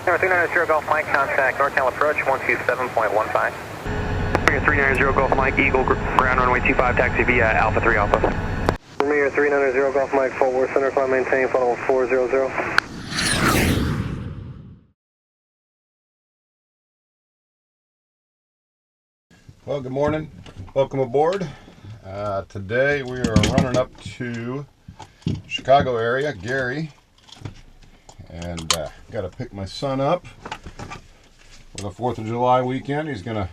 Number 390 Golf Mike, contact NorCal approach 127.15. 390 Golf Mike, Eagle, ground runway 25, taxi via Alpha 3 Alpha. Premier 390 Golf Mike, Fort Worth Center, climb maintain, follow 400. Well, good morning. Welcome aboard. Today we are running up to Chicago area, Gary, and got to pick my son up for the 4th of July weekend. He's going to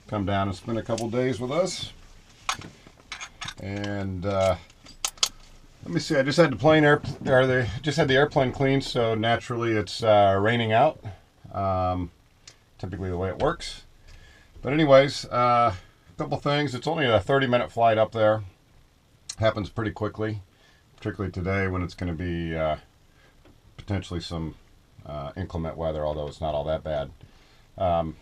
come down and spend a couple days with us. And let me see, I just had the airplane cleaned, so naturally it's raining out. Typically the way it works. But anyways, a couple things. It's only a 30-minute flight up there. Happens pretty quickly, particularly today when it's going to be potentially some inclement weather, although it's not all that bad. I'll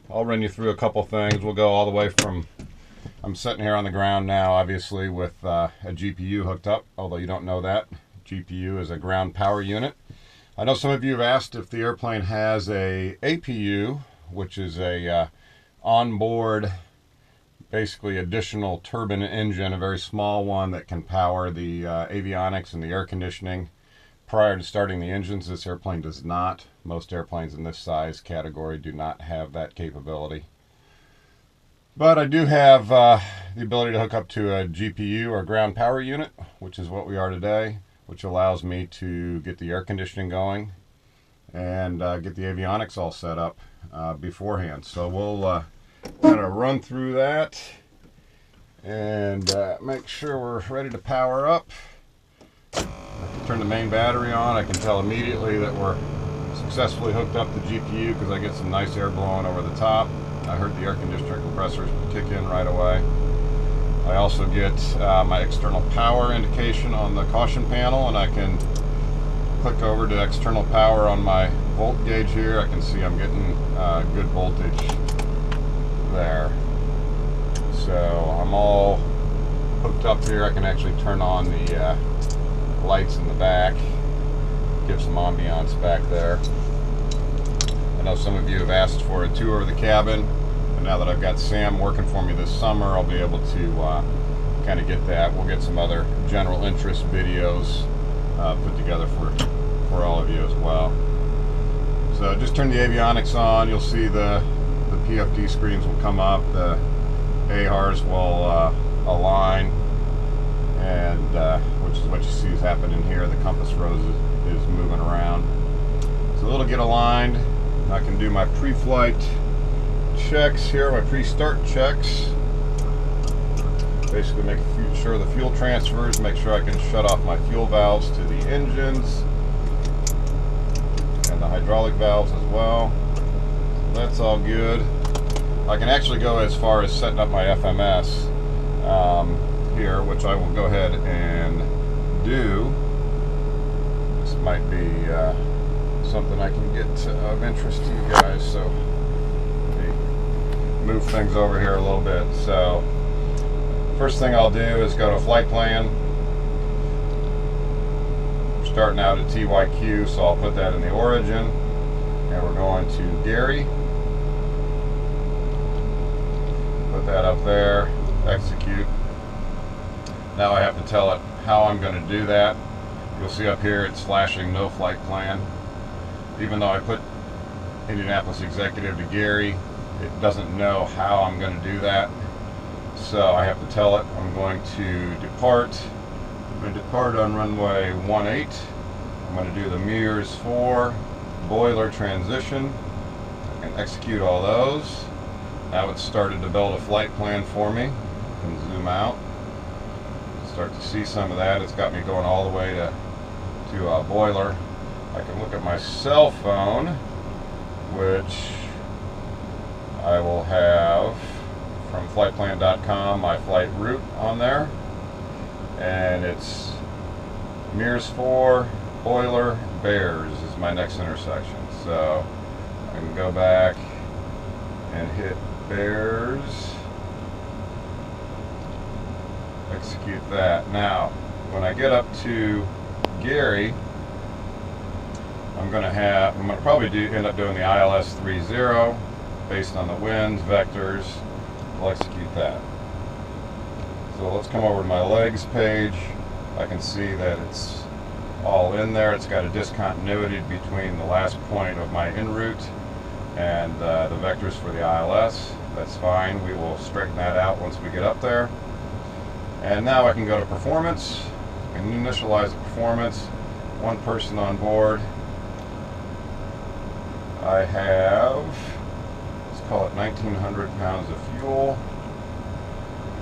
run you through a couple things. We'll go all the way from, I'm sitting here on the ground now, obviously, with a GPU hooked up, although you don't know that. GPU is a ground power unit. I know some of you have asked if the airplane has a APU, which is a onboard, basically additional turbine engine, a very small one that can power the avionics and the air conditioning prior to starting the engines. This airplane does not. Most airplanes in this size category do not have that capability. But I do have the ability to hook up to a GPU or ground power unit, which is what we are today, which allows me to get the air conditioning going and get the avionics all set up beforehand. So we'll kind of run through that and make sure we're ready to power up. I can turn the main battery on. I can tell immediately that we're successfully hooked up the GPU because I get some nice air blowing over the top. I heard the air conditioner compressors kick in right away. I also get my external power indication on the caution panel, and I can click over to external power on my volt gauge here. I can see I'm getting good voltage there. So I'm all hooked up here. I can actually turn on the lights in the back, give some ambiance back there. I know some of you have asked for a tour of the cabin, and now that I've got Sam working for me this summer, I'll be able to kind of get that. We'll get some other general interest videos put together for all of you as well. So just turn the avionics on. You'll see the PFD screens will come up, the AHRs will align, and which is what you see is happening here. The compass rose is moving around. So it'll get aligned. I can do my pre-flight checks here, my pre-start checks. Basically make sure the fuel transfers, make sure I can shut off my fuel valves to the engines and the hydraulic valves as well. So that's all good. I can actually go as far as setting up my FMS here, which I will go ahead and do. This might be something I can get of interest to you guys, so let me move things over here a little bit. So first thing I'll do is go to flight plan. We're starting out at TYQ, so I'll put that in the origin, and we're going to Gary. Put that up there, execute. Now I have to tell it how I'm going to do that. You'll see up here it's flashing no flight plan. Even though I put Indianapolis Executive to Gary, it doesn't know how I'm going to do that. So I have to tell it I'm going to depart. I'm going to depart on runway 18. I'm going to do the Mears 4 boiler transition. I can execute all those. Now it's started to build a flight plan for me. I can zoom out. Start to see some of that. It's got me going all the way to boiler. I can look at my cell phone, which I will have from flightplan.com, my flight route on there, and it's Mears 4, Boiler, Bears is my next intersection. So I can go back and hit Bears, execute that. Now, when I get up to Gary, I'm gonna probably end up doing the ILS 30 based on the winds, vectors. We'll execute that. So let's come over to my legs page. I can see that it's all in there. It's got a discontinuity between the last point of my en route and the vectors for the ILS. That's fine. We will straighten that out once we get up there. And now I can go to performance and initialize the performance. One person on board. I have, let's call it 1,900 pounds of fuel.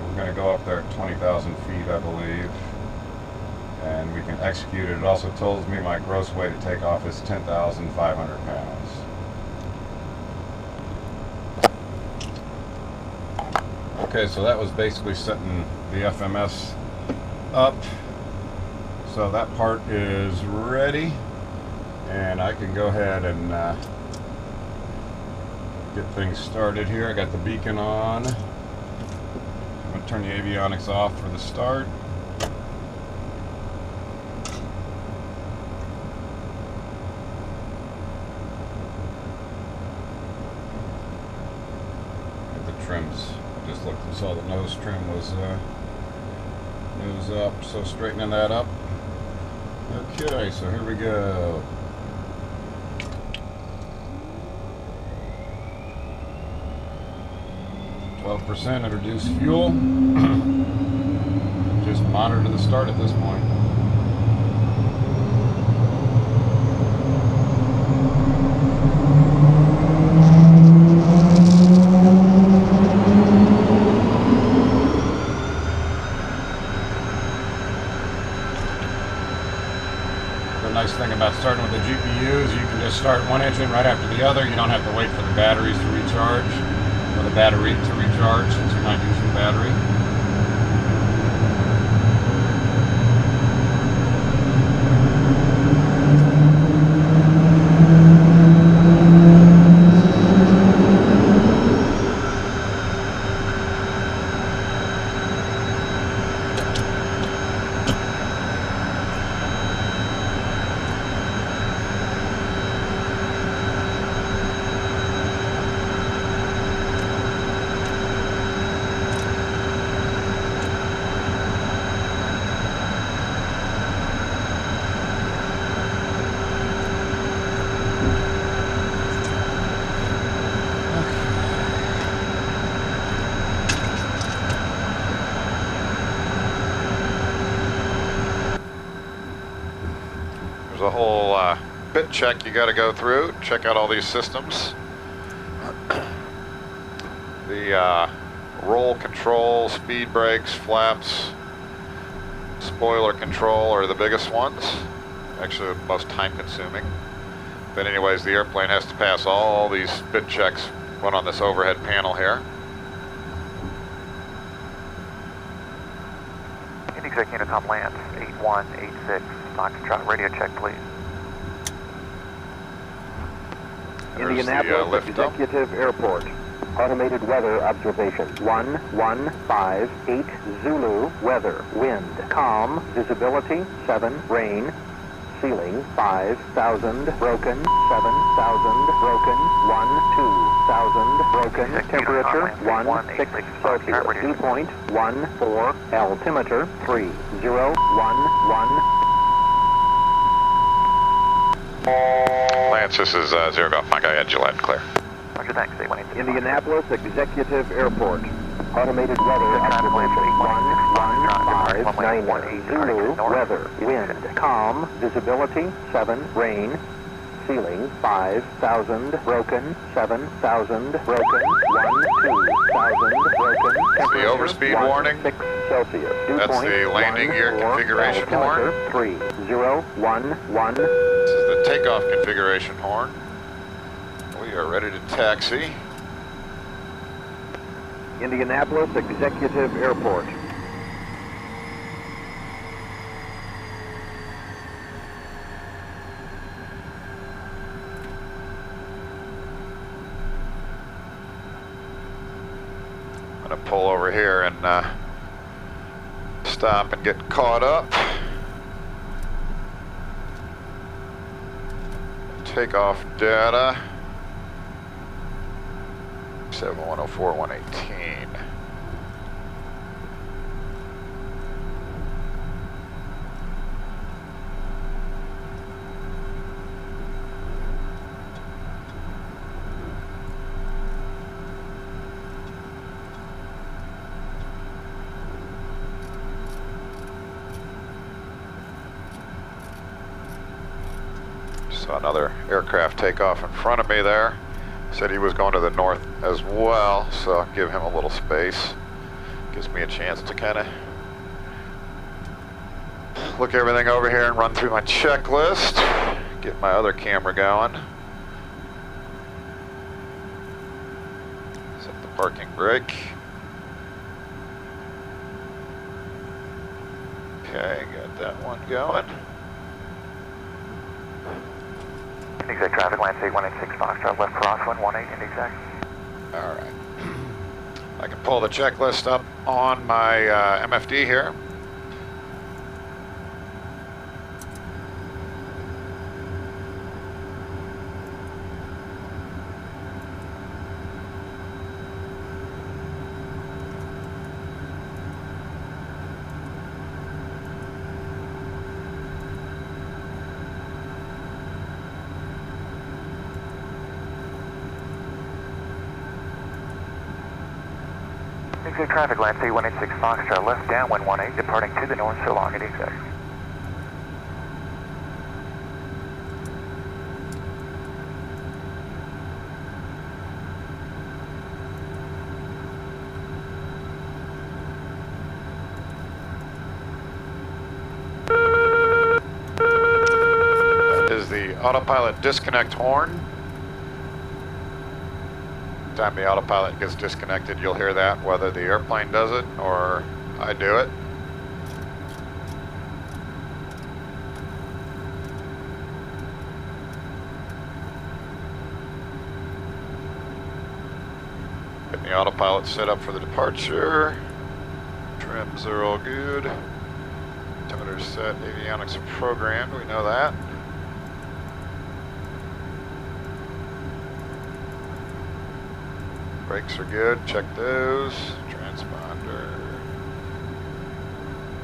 We're going to go up there at 20,000 feet, I believe. And we can execute it. It also tells me my gross weight at takeoff is 10,500 pounds. Okay, so that was basically setting the FMS up. So that part is ready. And I can go ahead and get things started here. I got the beacon on. I'm going to turn the avionics off for the start. Get the trims. I just looked and saw the nose trim was nose up, so straightening that up. Okay, so here we go. 12% of reduced fuel. Just monitor the start at this point. The nice thing about starting with the GPU is you can just start one engine right after the other. You don't have to wait for the batteries to recharge. For the battery to recharge since you're not using battery. There's a whole bit check you got to go through. Check out all these systems. The roll control, speed brakes, flaps, spoiler control are the biggest ones. Actually, the most time consuming. But anyways, the airplane has to pass all these bit checks, one on this overhead panel here. Exec Unicom Lance 8186, Foxtrot, radio check please. Indianapolis Executive Airport. Automated weather observation. 1158 Zulu. Weather. Wind. Calm. Visibility. 7. Rain. Ceiling. 5,000. Broken. 7,000. Broken. 1,2,000. Broken. Temperature. 16 Celsius. Dew point. 14. Altimeter. 3011. Lance, this is Zero Golf Mike. I had Gillette clear. Roger, thanks. Indianapolis Executive Airport. Automated weather observation. 1159 Zulu. Weather. Wind. Calm. Visibility. 7. Rain. Ceiling. 5,000. Broken. 7,000. Broken. 1,2,000. Broken. The overspeed warning. 6 Celsius. Dew That's point, the landing gear 14. configuration horn. 3011. This is the takeoff configuration horn. We are ready to taxi. Indianapolis Executive Airport. I'm going to pull over here and stop and get caught up. takeoff data. 7104, 118. Saw another aircraft take off in front of me there. Said he was going to the north as well, so I'll give him a little space. Gives me a chance to kind of look everything over here and run through my checklist. Get my other camera going. Set the parking brake. Okay, got that one going. Exact traffic, land 8186 Foxtrot, left crosswind 18 exact. Alright. I can pull the checklist up on my MFD here. Exact traffic, land 8186 Foxtrot, left downwind 18, departing to the north, so long at exact. That is the autopilot disconnect horn. Time the autopilot gets disconnected, you'll hear that, whether the airplane does it or I do it. Getting the autopilot set up for the departure. Trims are all good. Altimeter set, avionics are programmed, we know that. Brakes are good, check those. Transponder.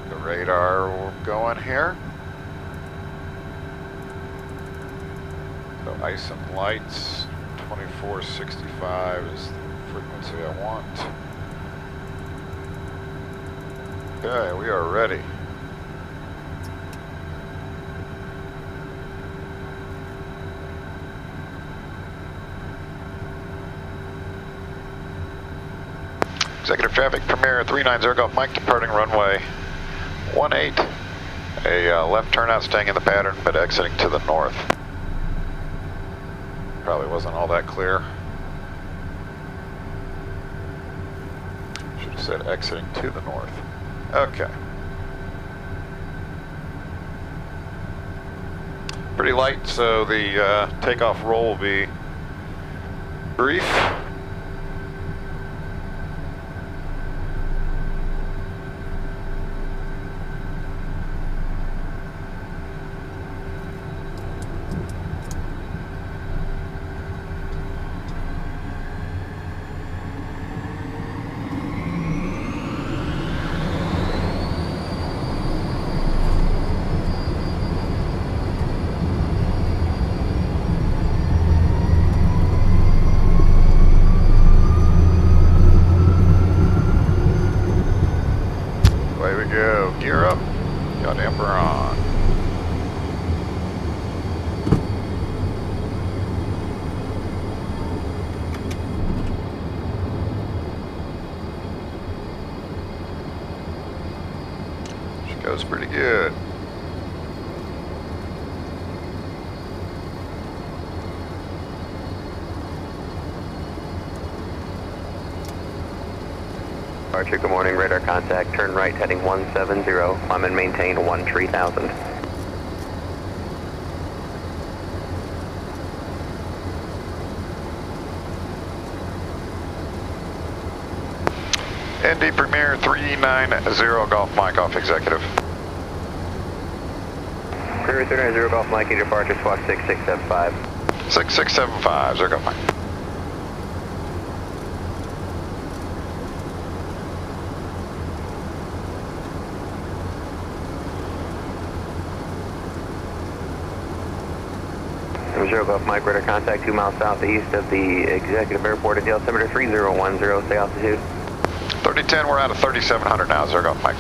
The radar going here. So ice and lights, 2465 is the frequency I want. Okay, we are ready. Executive Traffic Premier 390 Golf Mike departing runway 18. A left turnout staying in the pattern but exiting to the north. Probably wasn't all that clear. Should have said exiting to the north. Okay. Pretty light, so the takeoff roll will be brief. Gear up, got damper on. She goes pretty good. Archer, good morning. Radar contact. Turn right heading 170. I'm and maintain 13,000. ND Premier 390 Golf Mike off executive. Premier 390 Golf Mike, departure squawk 6675. 6675, Zergo Mike. Zero Golf Mike, radar contact 2 miles southeast of the Executive Airport at altimeter 3010, stay altitude. 3010, we're out of 3700 now, Zero Golf Mike.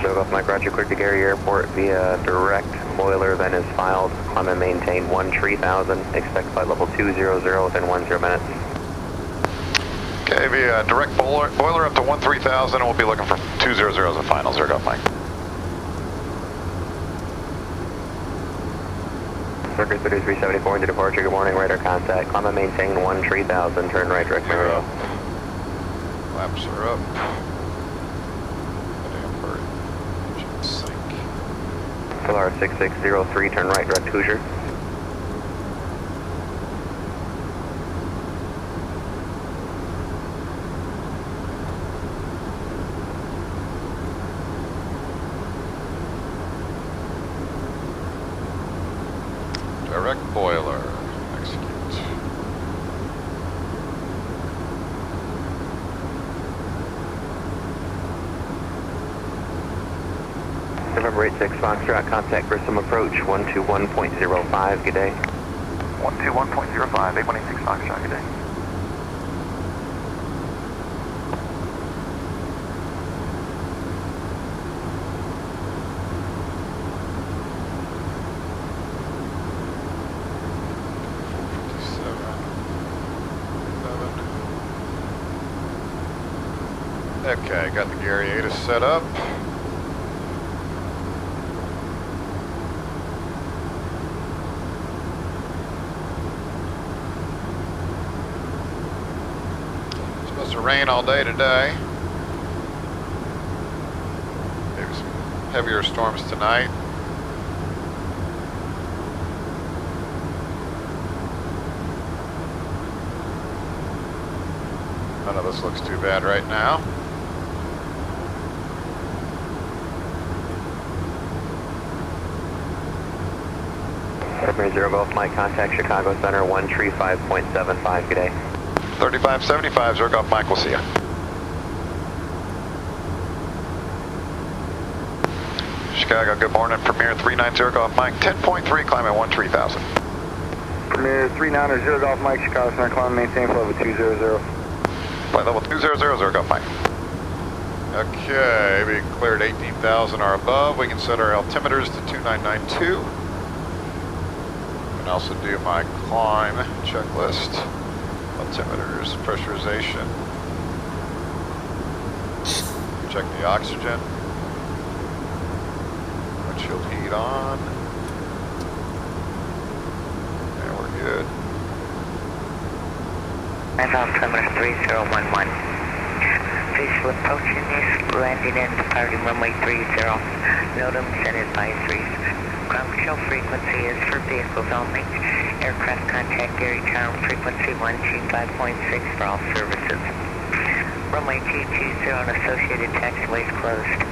Zero Golf Mike, roger, clear to Gary Airport via direct boiler, then is filed, climb and maintain 13,000, expect flight level 200 within 10 minutes. Okay, via direct boiler up to 13,000, and we'll be looking for 200 as a final, Zero Golf Mike. Circuit 3374 into departure, good morning, radar contact, climb and maintain 13,000, turn right direct Mario. Flaps are up. Damn bird. Engine sink. Solar 6603, turn right direct Hoosier. Direct boiler. Execute. November 86 Foxtrot, contact for some approach 121.05, good day. 121.05, 8186 Foxtrot, good day. Okay, got the Gary 8 set up. Supposed to rain all day today. Maybe some heavier storms tonight. None of this looks too bad right now. Zero Golf Mike, contact Chicago Center 135.75, good day. 3575, Zero Golf Mike, we'll see ya. Chicago, good morning. Premier 390 Golf Mike, 10.3, climb at 13,000. Premier 390 Golf Mike, Chicago Center, climb and maintain flight level 200. Flight level 200, Zero Golf Mike. Okay, we cleared 18,000 or above. We can set our altimeters to 2992. And also do my climb checklist. Altimeters, pressurization. Check the oxygen. Windshield heat on. And we're good. Altimeter 3011. Visual approaching is landing in departing runway 30. NOTAMs and advisories. Ground control frequency is for vehicles only. Aircraft contact Gary Town frequency 1G5.6 for all services. Runway 220 and associated taxiways closed.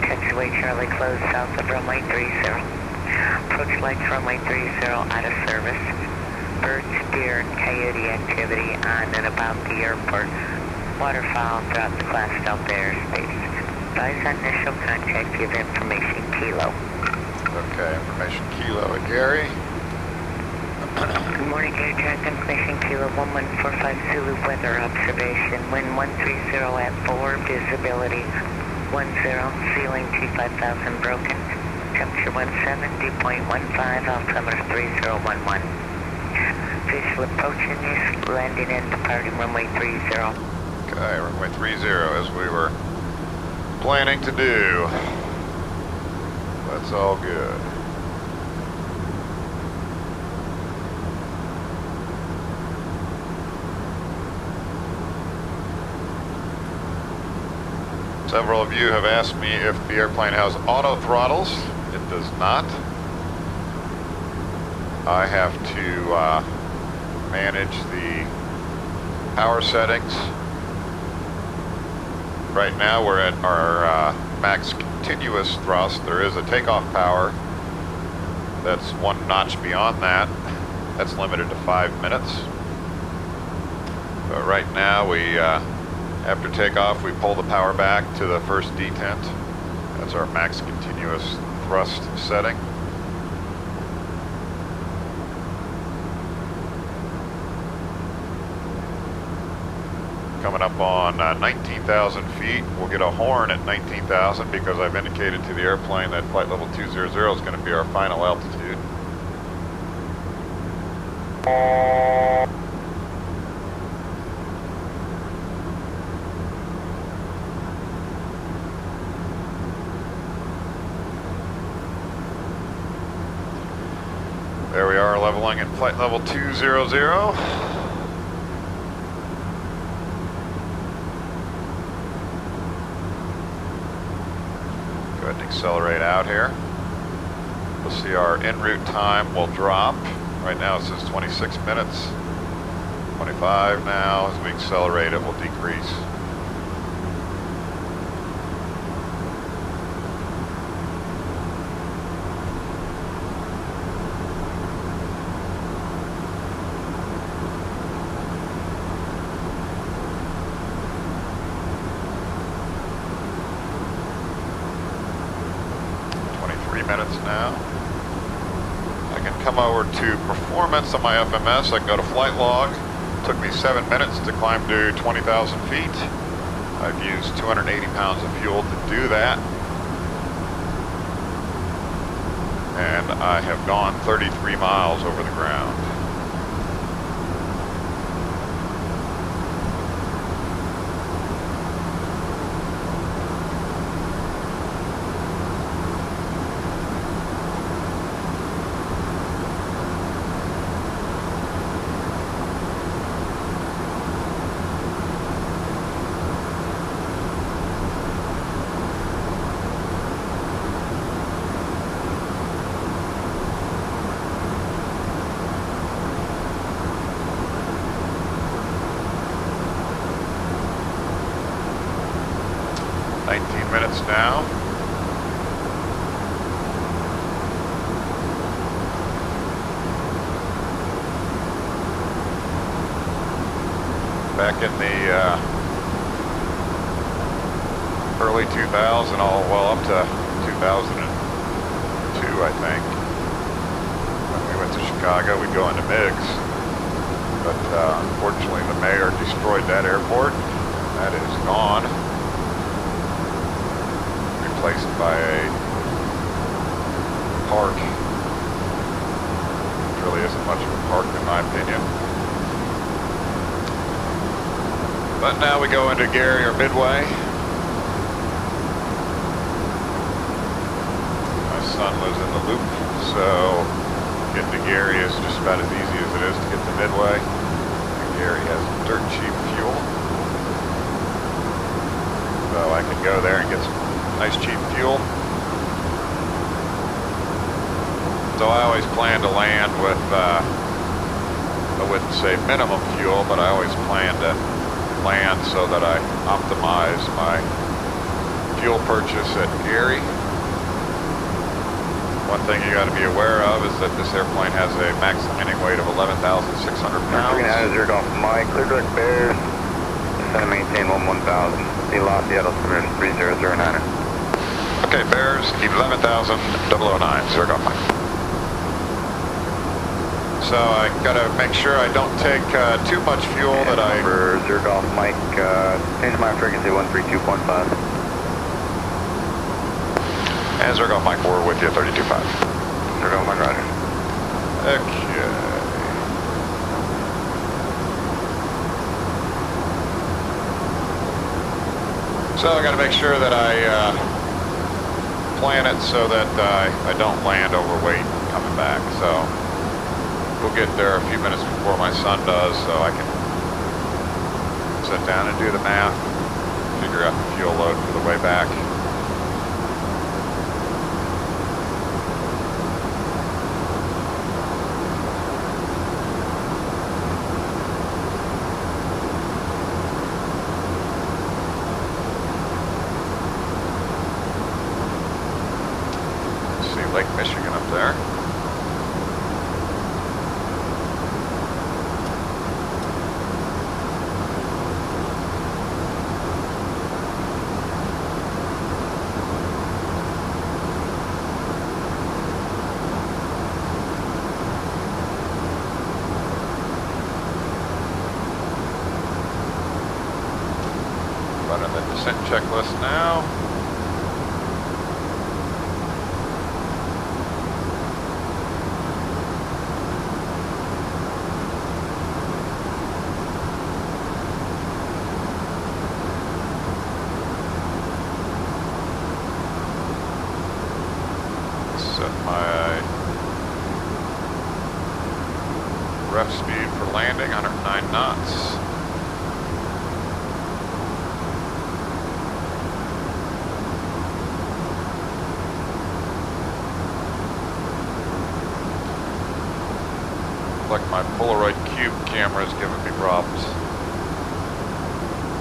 Taxiway Charlie closed south of runway 30. Approach lights runway 30 out of service. Birds, deer, and coyote activity on and about the airport. Waterfowl throughout the classed out airspace. Advise on initial contact, give information kilo. Okay, information kilo at Gary. Good morning, Air Track Information Kilo 1145 Zulu weather observation. Wind 130 at 4, visibility 10, ceiling 25,000 broken. Temperature 170.15, altimeter 3011. Visual approaching is landing in departing runway 30. Okay, runway 30 as we were planning to do. That's all good. Several of you have asked me if the airplane has auto throttles. It does not. I have to manage the power settings. Right now we're at our max continuous thrust. There is a takeoff power that's one notch beyond that, That's limited to 5 minutes. But right now, after takeoff, we pull the power back to the first detent. That's our max continuous thrust setting. Coming up on 19,000 feet. We'll get a horn at 19,000 because I've indicated to the airplane that flight level 200 is going to be our final altitude. There we are, leveling at flight level 200. Go ahead and accelerate out here. We'll see our en route time will drop. Right now it says 26 minutes. 25 now. As we accelerate, it will decrease. Minutes now. I can come over to performance on my FMS. I can go to flight log. It took me 7 minutes to climb to 20,000 feet. I've used 280 pounds of fuel to do that. And I have gone 33 miles over the ground. Minutes now. Back in the early 2000s, well up to 2002, I think. When we went to Chicago, we'd go into MiGs. But unfortunately, the mayor destroyed that airport. That is gone. Replaced by a park. It really isn't much of a park in my opinion. But now we go into Gary or Midway. My son lives in the Loop, so getting to Gary is just about as easy as it is to get to Midway. And Gary has dirt cheap fuel. So I can go there and get some nice cheap fuel. So I always plan to land with, I wouldn't say minimum fuel, but I always plan to land so that I optimize my fuel purchase at Gary. One thing you got to be aware of is that this airplane has a max landing weight of 11,600 pounds. 390 Golf Mike, clear direct Bears, descend and maintain 11,000. The Lafayette altimeter is 3009. Okay, Bears, 11,000, 009, Zero Golf Mike. So I gotta make sure I don't take too much fuel that I... For Zero Golf Mike, change my frequency 132.5. And Zero Golf Mike, we're with you, 32.5. Zero Golf Mike, roger. Okay. So I gotta make sure that I plan it so that I don't land overweight coming back. So we'll get there a few minutes before my son does, so I can sit down and do the math, figure out the fuel load for the way back. Lake Michigan up there. descent checklist now. Set my ref speed for landing, 109 knots. Like my Polaroid Cube camera is giving me problems.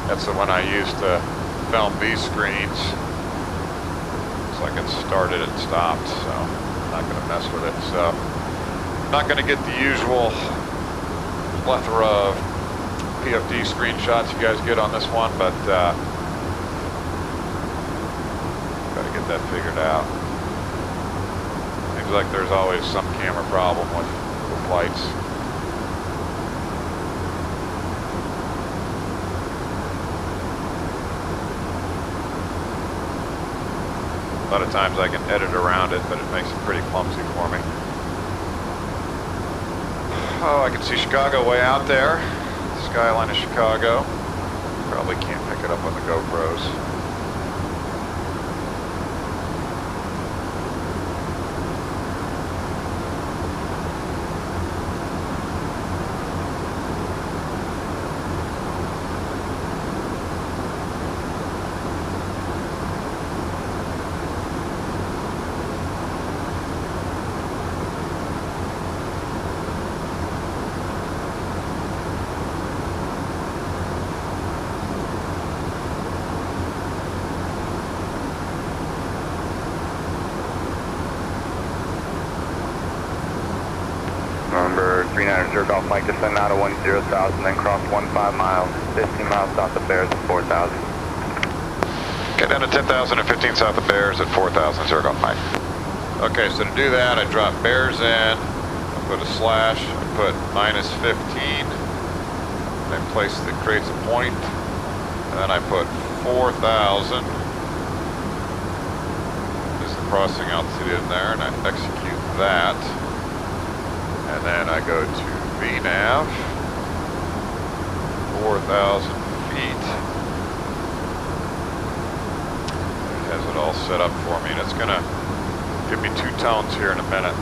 That's the one I use to film these screens. Looks like it started and stopped, so I'm not going to mess with it. So I'm not going to get the usual plethora of PFD screenshots you guys get on this one, but got to get that figured out. Seems like there's always some camera problem with flights. A lot of times I can edit around it, but it makes it pretty clumsy for me. Oh, I can see Chicago way out there. Skyline of Chicago. Probably can't pick it up on the GoPros. November 390 Golf Mike, descend out of 10 south and then cross 15 miles, 15 miles south of Bears at 4,000. Get down to 10,000 and 15 south of Bears at 4,000, Golf Mike. Okay, so to do that, I drop Bears in, I put a slash, I put -15, I place that creates a point, and then I put 4,000 is the crossing altitude in there, and I execute that. And then I go to VNAV, 4,000 feet. It has it all set up for me, and it's gonna give me 2 tones here in a minute,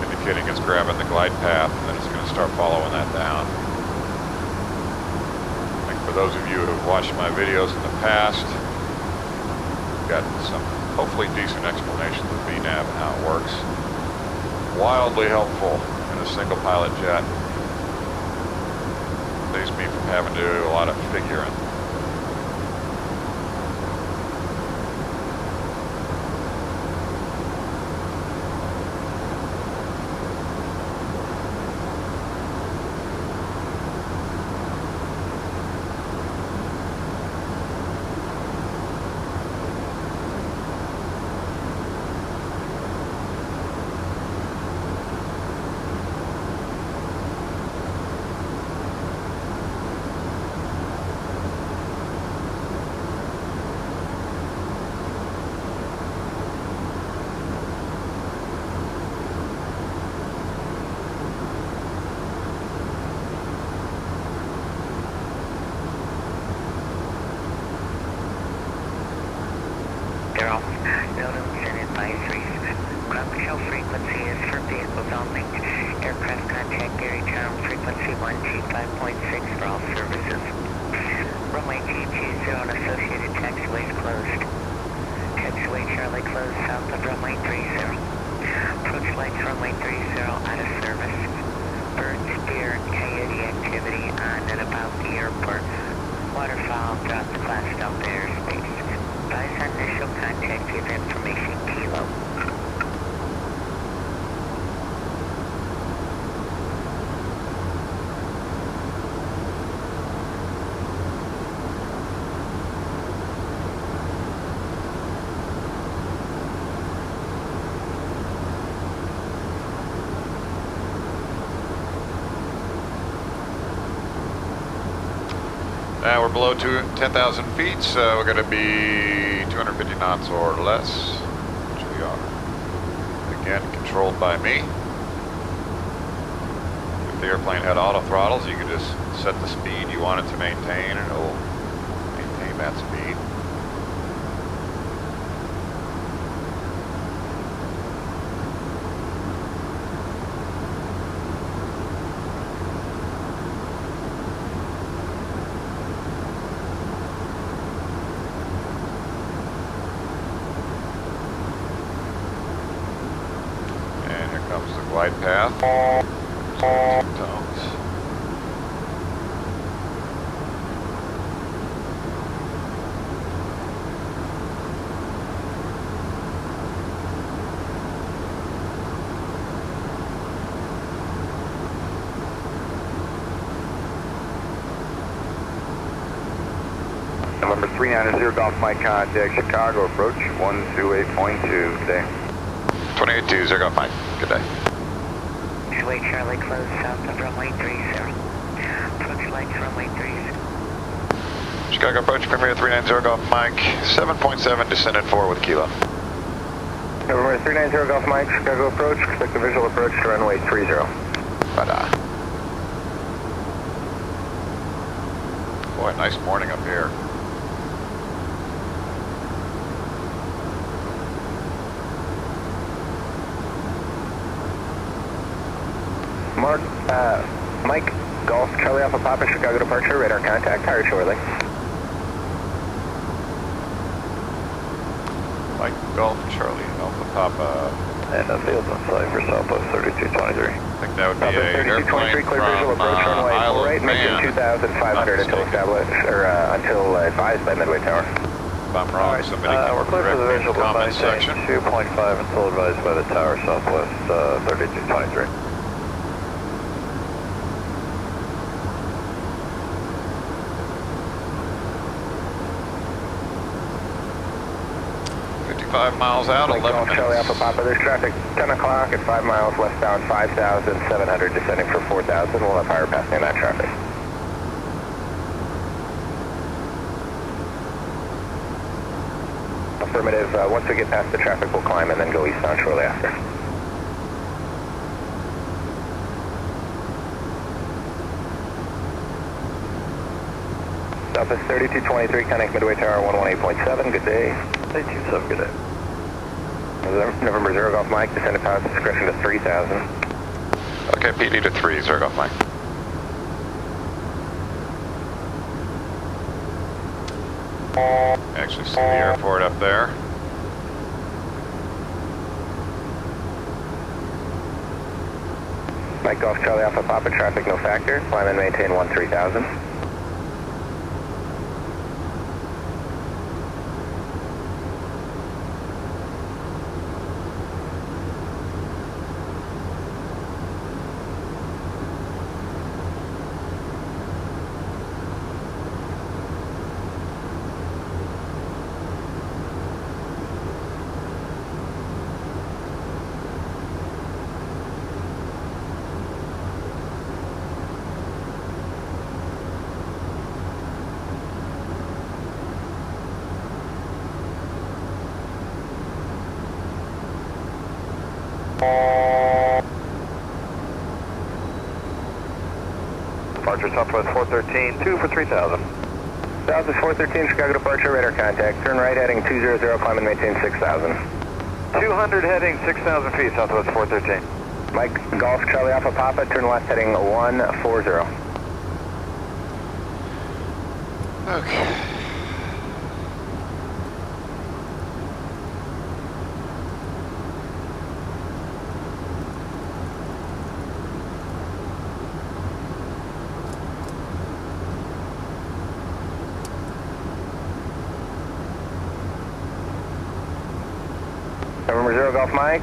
indicating it's grabbing the glide path, and then it's gonna start following that down. I think for those of you who have watched my videos in the past, you've got some hopefully decent explanations of VNAV and how it works. Wildly helpful in a single pilot jet. Saves me from having to do a lot of figuring. Notice and advisories. Ground control frequency is for vehicles only. Aircraft contact area term frequency 125.6 for all services. Runway G20 and associated taxiways closed. Taxiway Charlie closed south of runway 30. Approach lights runway 30 out of service. Birds, deer, and coyote activity on and about the airport. Waterfowl dropped flashed out the airspace. Advise on initial contact with information Kilo. Now we're below 10,000 feet, so we're going to be 250 knots or less, which we are. Again, controlled by me. If the airplane had auto throttles, you could just set the speed you want it to maintain, and it'll maintain that speed. Glide path. Tones. November 390 Golf Mike contact Chicago approach 128.2 today. 2820 Golf Mike. Good day. 28 Charlie close south of runway 30. Approach lights runway 30. Chicago approach Premier 390 Golf Mike. 7.7 descend at 4 with kilo. November 390 Golf Mike, Chicago approach. Expect a visual approach to runway 30. Bye-bye. Boy, nice morning up here. Mark, Mike, Golf, Charlie Alpha Papa, Chicago departure, radar contact, hire shortly. Mike, Golf, Charlie, Alpha Papa. And the field on site for Southwest 3223. I think that would be Southwest a 3223, clear visual from approach runway Isle of right, maintain Man. 2,500 until established, or until advised by Midway Tower. If I'm wrong, somebody We're clear for correct the me in the visual comment maintain section. 2.5 until advised by the tower, Southwest 3223. Miles out, Mike, 11 Golf, Charlie minutes. Alpha Papa, there's traffic 10 o'clock at 5 miles westbound, 5,700, descending for 4,000. We'll have higher passing that traffic. Affirmative. Once we get past the traffic, we'll climb and then go eastbound shortly after. Southwest 3223, connect Midway Tower 118.7. Good day. 827, good day. November 0 Golf Mike, descended pilot's discretion to 3,000. Okay, PD to 3, 0 Golf Mike. Actually see the airport up there. Mike Golf, Charlie Alpha Papa, traffic no factor. Climb and maintain 13,000. Departure Southwest 413, 2 for 3,000. Southwest 413, Chicago departure, radar contact. Turn right heading 200, climb and maintain 6,000. 200 heading 6,000 feet, Southwest 413. Mike Golf, Charlie Alpha Papa, turn left heading 140. Okay. November 0 Golf Mike,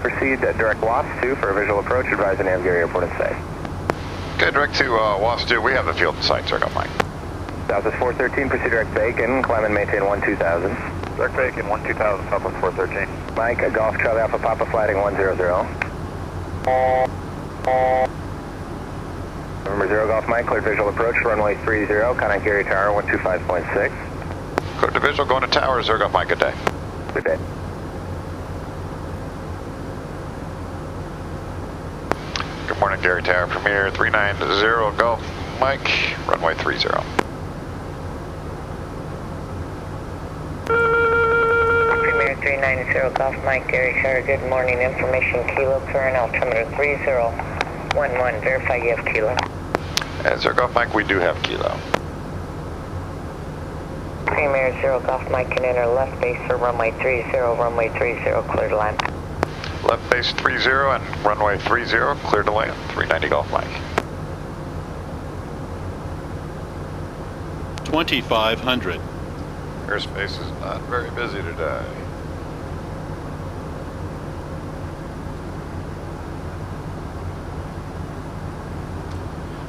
proceed direct WASP 2 for a visual approach, advise the Navigary Airport and stay. Okay, direct to WASP 2, we have the field in sight, 0 Golf Mike. Southwest 413, proceed direct Bacon, climb and maintain 12,000. Direct Bacon 12,000, Southwest 413. Mike Golf, Charlie Alpha Papa, flighting 100. November 0 Golf Mike, cleared visual approach, runway 30, contact Gary Tower, 125.6. Clear to visual, going to tower, Zergo Mike, good day. Good day. Good morning, Gary Tower, Premier 390 Golf Mike, runway 30. Premier 390 Golf Mike, Gary Tower, good morning. Information Kilo, current altimeter 3011. Verify you have Kilo. And Zero Golf Mike, we do have Kilo. Premier 0 Golf Mike can enter left base for runway 30, clear to land. Left base 30 and runway 30, clear to land, 390 Golf Mike. 2500. Airspace is not very busy today.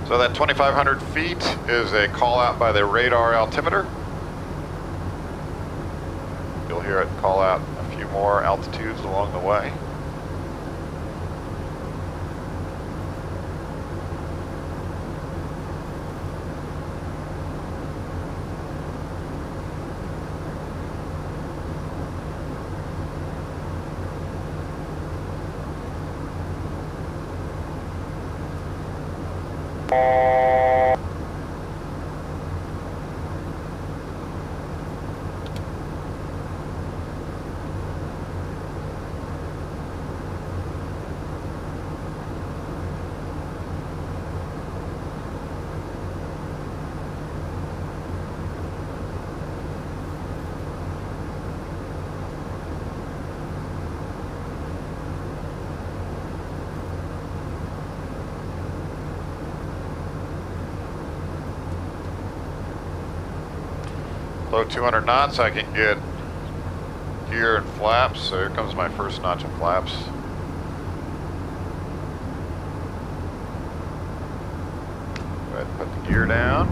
So that 2,500 feet is a call out by the radar altimeter. You'll hear it call out a few more altitudes along the way. Below 200 knots, I can get gear and flaps. So here comes my first notch of flaps. Go ahead and put the gear down.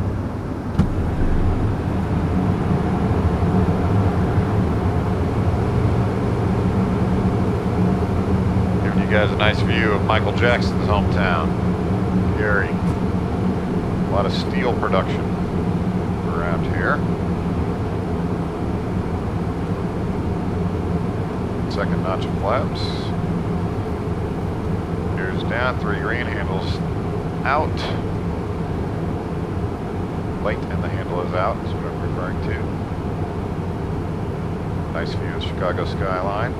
Giving you guys a nice view of Michael Jackson's hometown, Gary. A lot of steel production around here. Second notch of flaps. Gears down, 3 green, handles out. Light and the handle is out, is what I'm referring to. Nice view of Chicago skyline.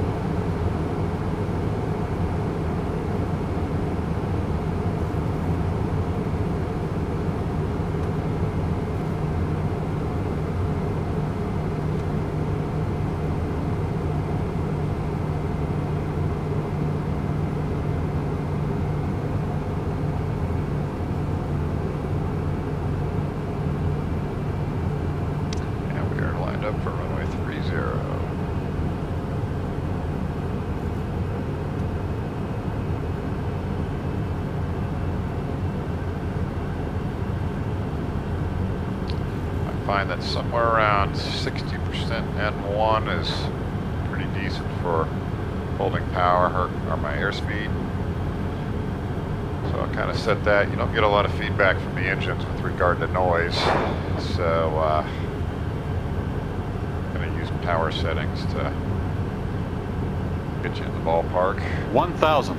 For runway 30. I find that somewhere around 60% N1 is pretty decent for holding power or my airspeed. So I kind of set that. You don't get a lot of feedback from the engines with regard to noise. So power settings to get you in the ballpark. 1000.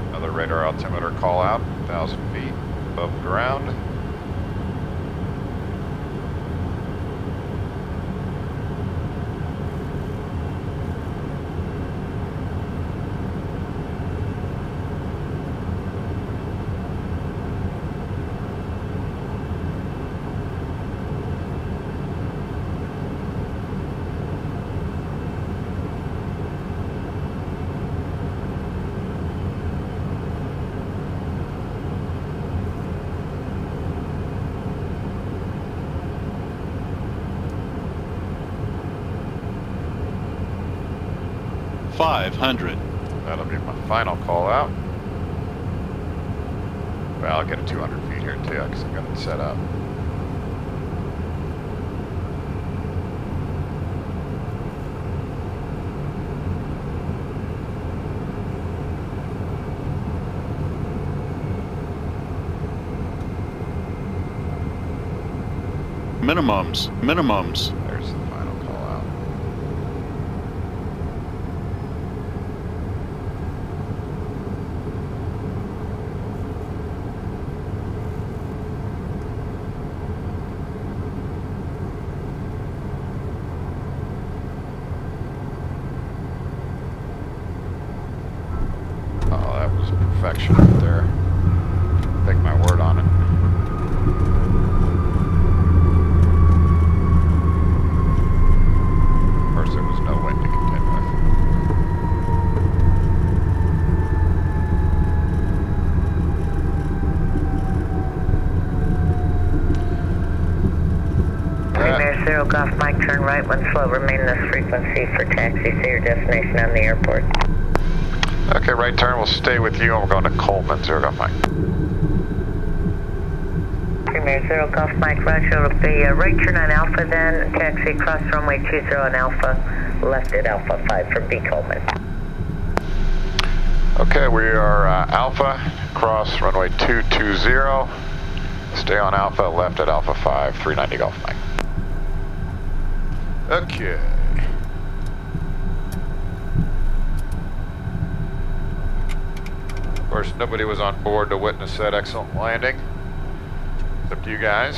Another radar altimeter call out, 1,000 feet above the ground. $500. That'll be my final call out. Well, I'll get it 200 feet here too, because I've got it set up. Minimums. Minimums. There's the final call out. Oh, that was perfection right there. Take my word on it. Of course, there was no wind to contend with. Premier Zero Golf Mike, turn right when slow. Remain this frequency for taxi to your destination on the airport. Okay, right turn. We'll stay with you, and we're going to Coleman. Zero Golf Mike. Premier Zero Golf Mike, Roger. It'll be right turn on Alpha, then taxi across runway 20 on Alpha, left at Alpha 5 for B Coleman. Okay, we are Alpha, cross runway 220. Stay on Alpha, left at Alpha 5, 390 Golf Mike. Okay. Of course, nobody was on board to witness that excellent landing, except you guys.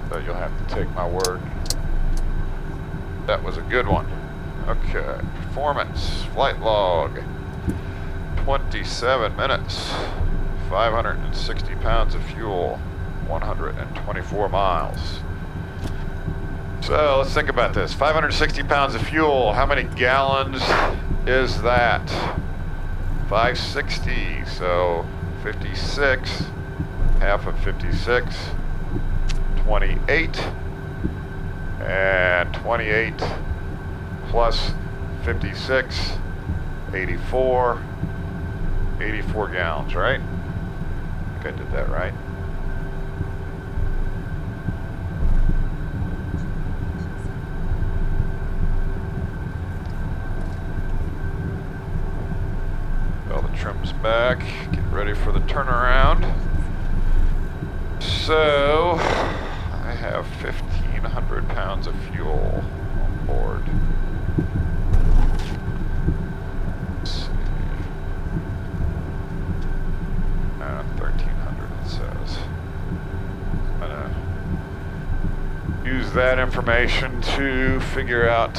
So you'll have to take my word. That was a good one. Okay, performance, flight log, 27 minutes, 560 pounds of fuel, 124 miles. So let's think about this. 560 pounds of fuel, how many gallons is that? 560, so 56, half of 56, 28, and 28 plus 56, 84, 84 gallons, right? I think I did that right. Well, the trim's back. Get ready for the turnaround. So, I have 1,500 pounds of fuel on board. Let's see. 1,300 it says. I'm gonna use that information to figure out